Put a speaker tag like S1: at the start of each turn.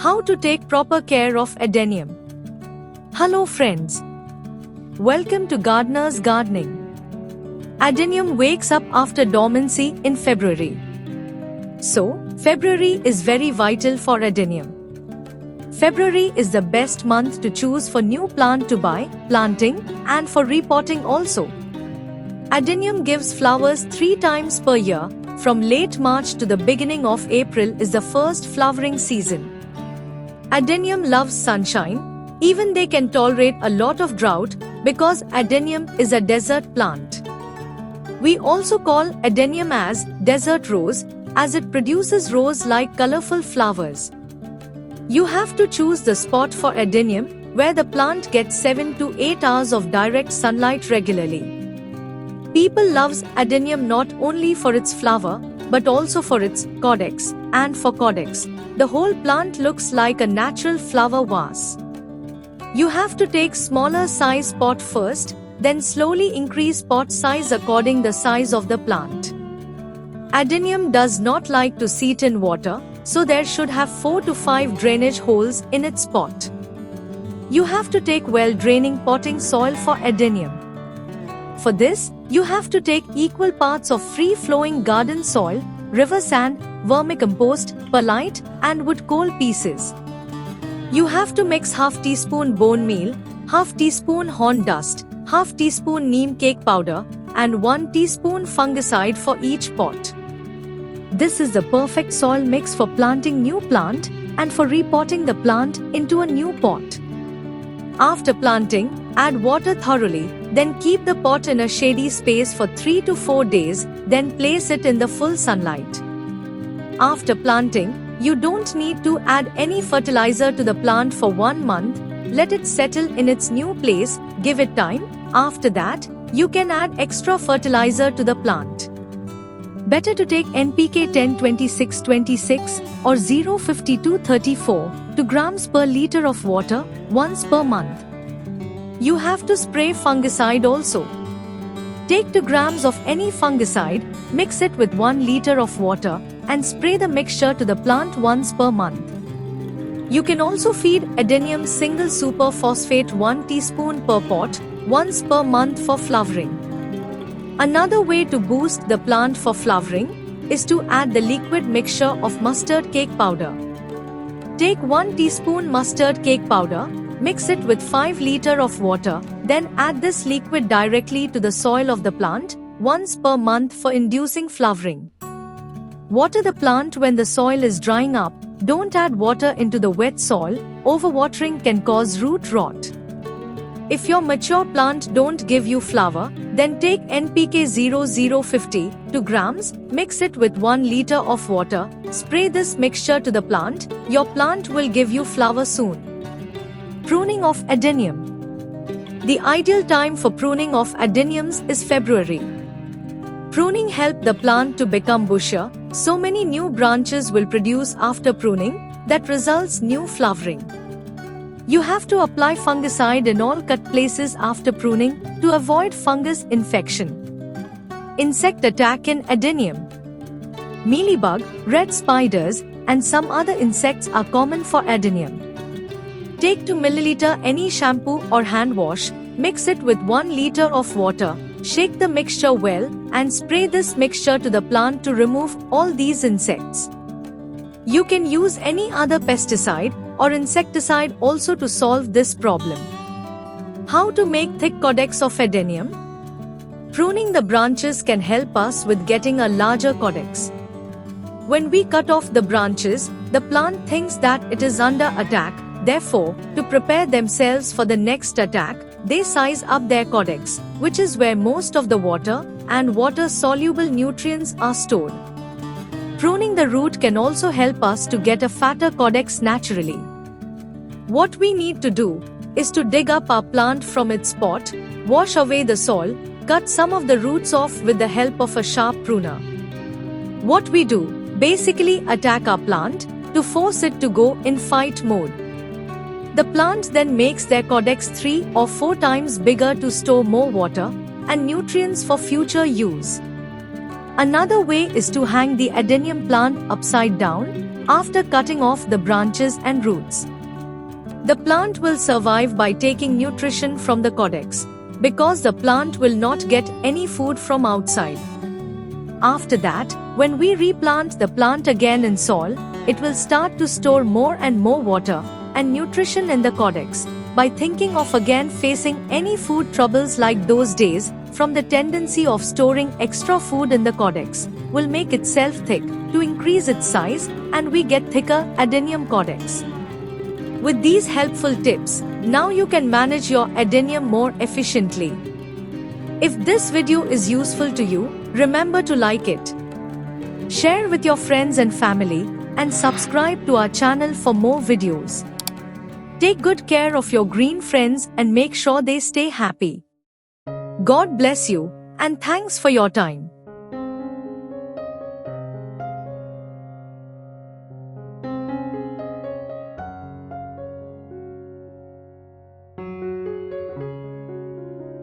S1: How to take proper care of adenium. Hello friends. Welcome to Gardener's Gardening. Adenium wakes up after dormancy in February. So, February is very vital for adenium. February is the best month to choose for new plant to buy, planting, and for repotting also. Adenium gives flowers 3 times per year. From late March to the beginning of April is the first flowering season. Adenium loves sunshine, even they can tolerate a lot of drought because adenium is a desert plant. We also call adenium as desert rose as it produces rose-like colorful flowers. You have to choose the spot for adenium where the plant gets 7 to 8 hours of direct sunlight regularly. People loves adenium not only for its flower but also for its caudex, and for caudex, the whole plant looks like a natural flower vase. You have to take smaller size pot first, then slowly increase pot size according the size of the plant. Adenium does not like to sit in water, so there should have 4 to 5 drainage holes in its pot. You have to take well-draining potting soil for adenium. For this, you have to take equal parts of free-flowing garden soil, river sand, vermicompost, perlite, and wood coal pieces. You have to mix half teaspoon bone meal, half teaspoon horn dust, half teaspoon neem cake powder, and 1 teaspoon fungicide for each pot. This is the perfect soil mix for planting new plant and for repotting the plant into a new pot. After planting, add water thoroughly, then keep the pot in a shady space for 3 to 4 days, then place it in the full sunlight. After planting, you don't need to add any fertilizer to the plant for 1 month, let it settle in its new place, give it time. After that, you can add extra fertilizer to the plant. Better to take NPK 10-26-26 or 0-52-34 2 grams per liter of water once per month. You have to spray fungicide also. Take 2 grams of any fungicide, mix it with 1 liter of water and spray the mixture to the plant once per month. You can also feed adenium single super phosphate 1 teaspoon per pot once per month for flowering. Another way to boost the plant for flowering is to add the liquid mixture of mustard cake powder. Take 1 teaspoon mustard cake powder, mix it with 5 liters of water, then add this liquid directly to the soil of the plant once per month for inducing flowering. Water the plant when the soil is drying up. Don't add water into the wet soil, overwatering can cause root rot. If your mature plant don't give you flower, then take NPK 0050 2 grams, mix it with 1 liter of water, spray this mixture to the plant, your plant will give you flower soon. Pruning of adenium. The ideal time for pruning of adeniums is February. Pruning helps the plant to become bushier, so many new branches will produce after pruning, that results new flowering. You have to apply fungicide in all cut places after pruning to avoid fungus infection. Insect attack in adenium. Mealybug, red spiders, and some other insects are common for adenium. Take 2 ml any shampoo or hand wash, mix it with 1 liter of water, shake the mixture well, and spray this mixture to the plant to remove all these insects. You can use any other pesticide or insecticide also to solve this problem. How to make thick caudex of adenium? Pruning the branches can help us with getting a larger caudex. When we cut off the branches, the plant thinks that it is under attack. Therefore, to prepare themselves for the next attack, they size up their caudex, which is where most of the water and water-soluble nutrients are stored. Pruning the root can also help us to get a fatter caudex naturally. What we need to do is to dig up our plant from its pot, wash away the soil, cut some of the roots off with the help of a sharp pruner. What we do, basically attack our plant to force it to go in fight mode. The plant then makes their caudex 3 or 4 times bigger to store more water and nutrients for future use. Another way is to hang the adenium plant upside down, after cutting off the branches and roots. The plant will survive by taking nutrition from the codex, because the plant will not get any food from outside. After that, when we replant the plant again in soil, it will start to store more and more water and nutrition in the codex, by thinking of again facing any food troubles like those days, from the tendency of storing extra food in the codex, will make itself thick, to increase its size, and we get thicker adenium codex. With these helpful tips, now you can manage your adenium more efficiently. If this video is useful to you, remember to like it, share with your friends and family, and subscribe to our channel for more videos. Take good care of your green friends and make sure they stay happy. God bless you, and thanks for your time.